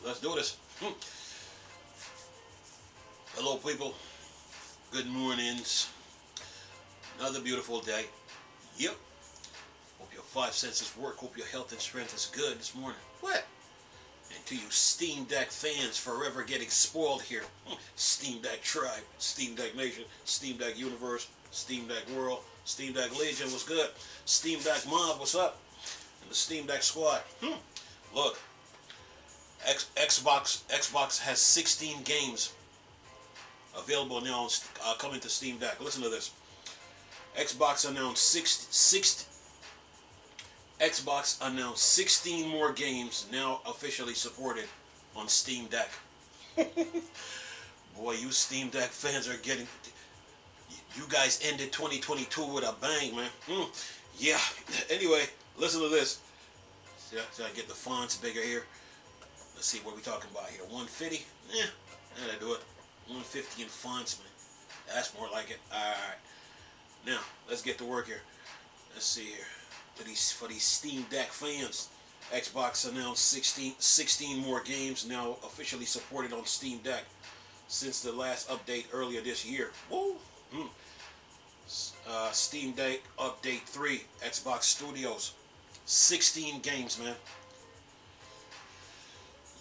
Let's do this. Hello, people. Good mornings. Another beautiful day. Yep. Hope your five senses work. Hope your health and strength is good this morning. What? And to you Steam Deck fans forever getting spoiled here. Steam Deck Tribe, Steam Deck Nation, Steam Deck Universe, Steam Deck World, Steam Deck Legion, what's good? Steam Deck Mob, what's up? And the Steam Deck Squad. Look, Xbox has 16 games available now coming to Steam Deck. Listen to this. Xbox announced 16 more games now officially supported on Steam Deck. Boy, you Steam Deck fans are getting... You guys ended 2022 with a bang, man. Yeah. Anyway, listen to this. Should I get the fonts bigger here? Let's see what we're talking about here. 150? Yeah, that'll do it. 150 in fonts, man. That's more like it. Alright. Now, let's get to work here. Let's see here. For these Steam Deck fans, Xbox announced 16 more games now officially supported on Steam Deck since the last update earlier this year. Whoa! Steam Deck Update 3, Xbox Studios. 16 games, man.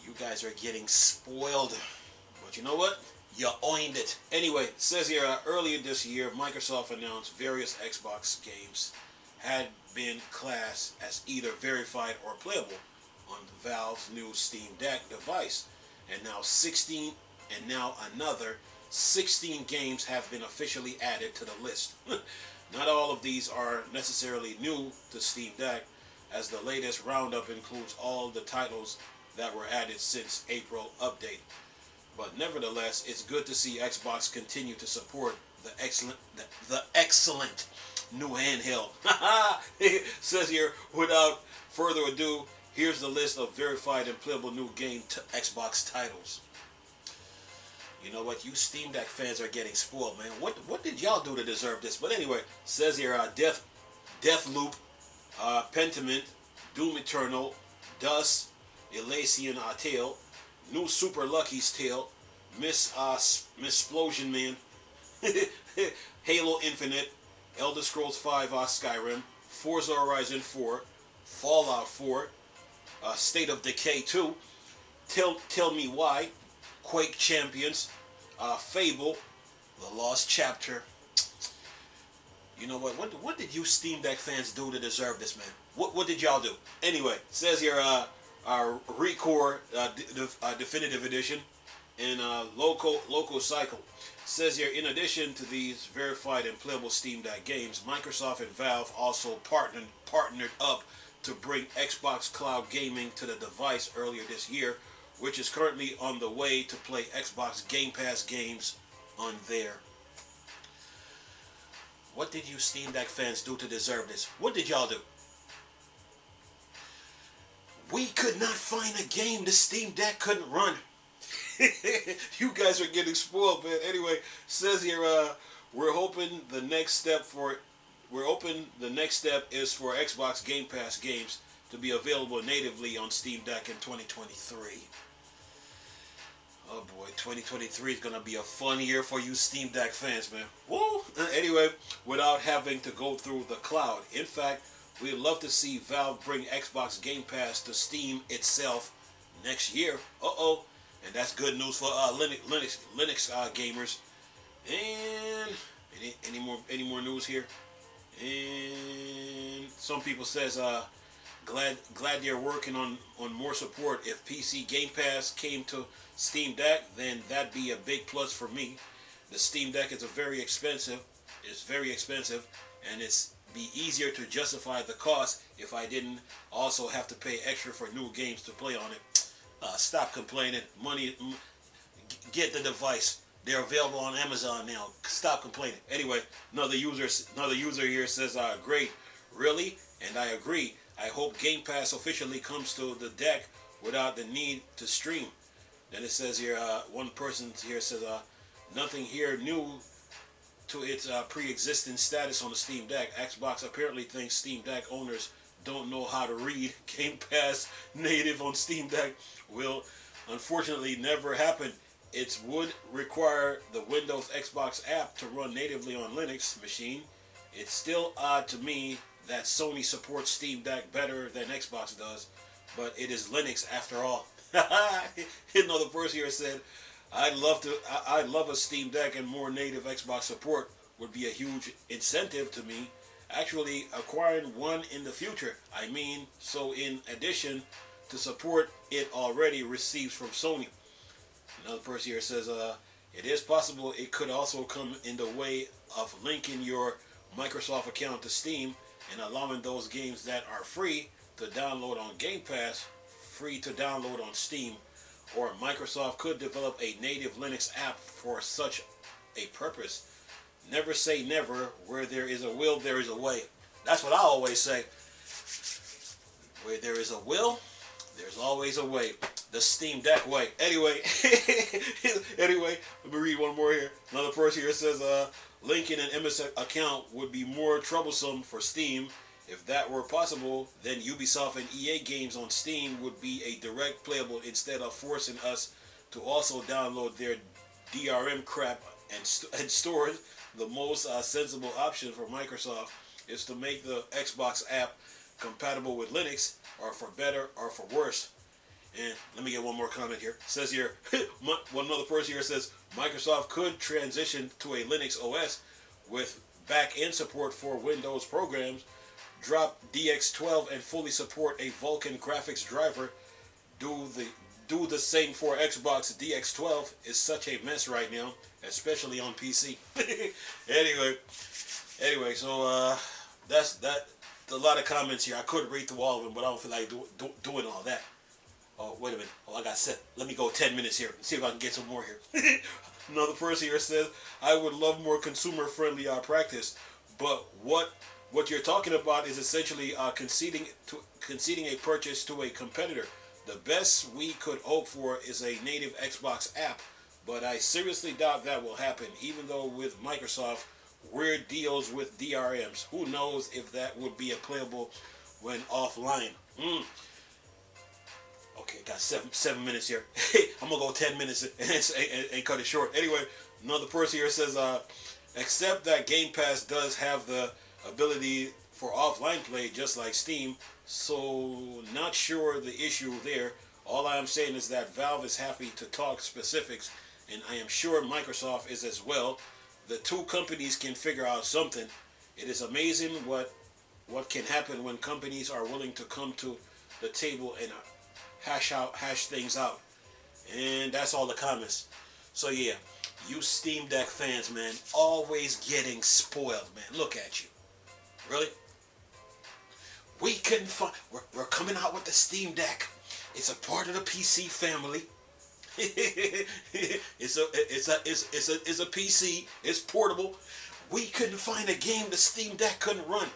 You guys are getting spoiled. But you know what? You owned it. Anyway, it says here, earlier this year, Microsoft announced various Xbox games had been classed as either verified or playable on Valve's new Steam Deck device. And now another 16 games have been officially added to the list. Not all of these are necessarily new to Steam Deck, as the latest roundup includes all the titles that were added since April update. But nevertheless, it's good to see Xbox continue to support the excellent new handheld. It says here, without further ado, here's the list of verified and playable new game Xbox titles. You know what? You Steam Deck fans are getting spoiled, man. What did y'all do to deserve this? But anyway, says here, Deathloop, Pentiment, Doom Eternal, Dust, Elysian Tale, New Super Lucky's Tale, Missplosion Man, Halo Infinite, Elder Scrolls V Skyrim, Forza Horizon 4, Fallout 4, State of Decay 2, Tell Me Why, Quake Champions, Fable, The Lost Chapter. You know what? What did you Steam Deck fans do to deserve this, man? What did y'all do? Anyway, it says here, Recore Definitive Edition and Loco Cycle. It says here, in addition to these verified and playable Steam Deck games, Microsoft and Valve also partnered up to bring Xbox Cloud Gaming to the device earlier this year, which is currently on the way to play Xbox Game Pass games on there. What did you Steam Deck fans do to deserve this? What did y'all do? We could not find a game the Steam Deck couldn't run. You guys are getting spoiled, man. Anyway, says here, we're hoping the next step is for Xbox Game Pass games to be available natively on Steam Deck in 2023. Oh boy, 2023 is going to be a fun year for you Steam Deck fans, man. Woo! Anyway, without having to go through the cloud. In fact, we'd love to see Valve bring Xbox Game Pass to Steam itself next year. And that's good news for Linux gamers. And any more news here? And some people says glad they're working on more support. If PC Game Pass came to Steam Deck, then that'd be a big plus for me. The Steam Deck is very expensive. It's very expensive, and it's be easier to justify the cost if I didn't also have to pay extra for new games to play on it. Stop complaining. Money, get the device. They're available on Amazon now. Stop complaining. Anyway, another user here says, great, really? And I agree. I hope Game Pass officially comes to the deck without the need to stream. Then it says here, one person here says, nothing here new to its pre-existing status on the Steam Deck. Xbox apparently thinks Steam Deck owners don't know how to read. Game Pass native on Steam Deck will unfortunately never happened. It would require the Windows Xbox app to run natively on Linux machine. It's still odd to me that Sony supports Steam Deck better than Xbox does, but it is Linux after all. Another person here said, I'd love a Steam Deck, and more native Xbox support would be a huge incentive to me actually acquiring one in the future. I mean, so in addition to support it already receives from Sony. Another person here says, it is possible it could also come in the way of linking your Microsoft account to Steam and allowing those games that are free to download on Game Pass, free to download on Steam. Or Microsoft could develop a native Linux app for such a purpose. Never say never. Where there is a will, there is a way. That's what I always say. Where there is a will, there's always a way. The Steam Deck way. Anyway, let me read one more here. Another person here says, linking an MS account would be more troublesome for Steam. If that were possible, then Ubisoft and EA games on Steam would be a direct playable instead of forcing us to also download their DRM crap and store it. The most sensible option for Microsoft is to make the Xbox app compatible with Linux, or for better or for worse. And let me get one more comment here. It says here, one other person here says, Microsoft could transition to a Linux OS with back-end support for Windows programs, drop DX12 and fully support a Vulkan graphics driver. Do the same for Xbox. DX12 is such a mess right now, especially on PC. anyway, so that's a lot of comments here. I could read through all of them, but I don't feel like doing all that. Oh, wait a minute. Oh, I got set. Let me go 10 minutes here. See if I can get some more here. Another person here says, I would love more consumer-friendly practice, but what you're talking about is essentially conceding a purchase to a competitor. The best we could hope for is a native Xbox app, but I seriously doubt that will happen, even though with Microsoft, weird deals with DRMs. Who knows if that would be playable when offline. Okay, got seven minutes here. I'm going to go 10 minutes and cut it short. Anyway, another person here says, except that Game Pass does have the ability for offline play just like Steam, so not sure the issue there. All I am saying is that Valve is happy to talk specifics, and I am sure Microsoft is as well. The two companies can figure out something. It is amazing what can happen when companies are willing to come to the table and hash things out. And that's all the comments. So yeah, you Steam Deck fans, man, always getting spoiled, man. Look at you. Really? We couldn't find. We're coming out with the Steam Deck. It's a part of the PC family. it's a PC. It's portable. We couldn't find a game the Steam Deck couldn't run.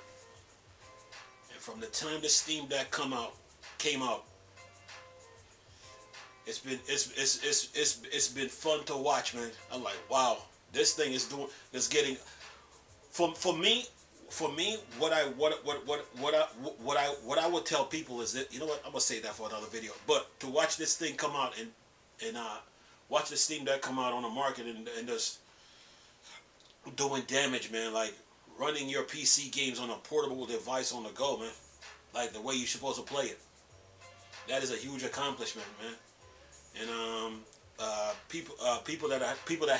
And from the time the Steam Deck came out, it's been fun to watch, man. I'm like, wow, this thing is getting. For me, what I would tell people is that, you know what, I'm gonna say that for another video. But to watch this thing come out and watch the Steam Deck come out on the market and just doing damage, man, like running your PC games on a portable device on the go, man, like the way you're supposed to play it. That is a huge accomplishment, man. And people that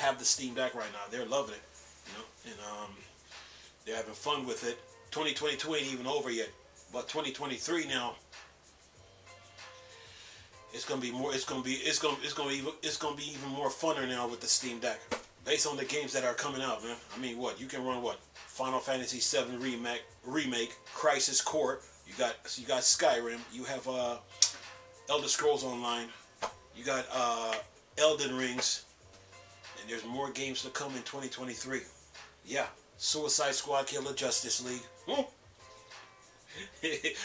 have the Steam Deck right now, they're loving it, you know, and they're having fun with it. 2022 ain't even over yet, but 2023 now, it's gonna be more. It's gonna be even more funner now with the Steam Deck, based on the games that are coming out, man. I mean, what you can run? What Final Fantasy VII remake, Crisis Core. You got Skyrim. You have Elder Scrolls Online. You got Elden Rings, and there's more games to come in 2023. Yeah. Suicide Squad Killer Justice League.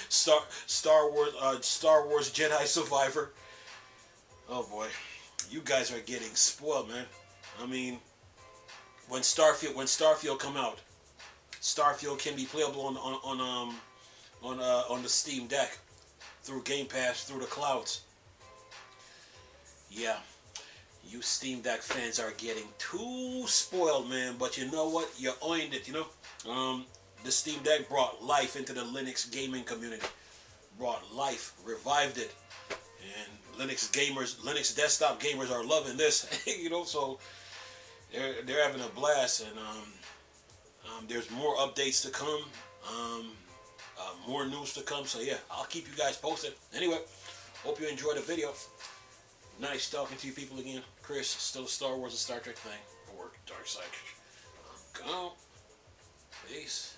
Star Wars Jedi Survivor. Oh boy, you guys are getting spoiled, man. I mean, when Starfield come out, Starfield can be playable on the Steam Deck through Game Pass, through the clouds. Yeah, you Steam Deck fans are getting too spoiled, man. But you know what? You earned it, you know? The Steam Deck brought life into the Linux gaming community. Brought life, revived it. And Linux desktop gamers are loving this, you know, so they're having a blast, and there's more updates to come, more news to come, so yeah, I'll keep you guys posted. Anyway, hope you enjoyed the video. Nice talking to you people again. Chris, still a Star Wars and Star Trek thing, or Dark Side. Go. Peace.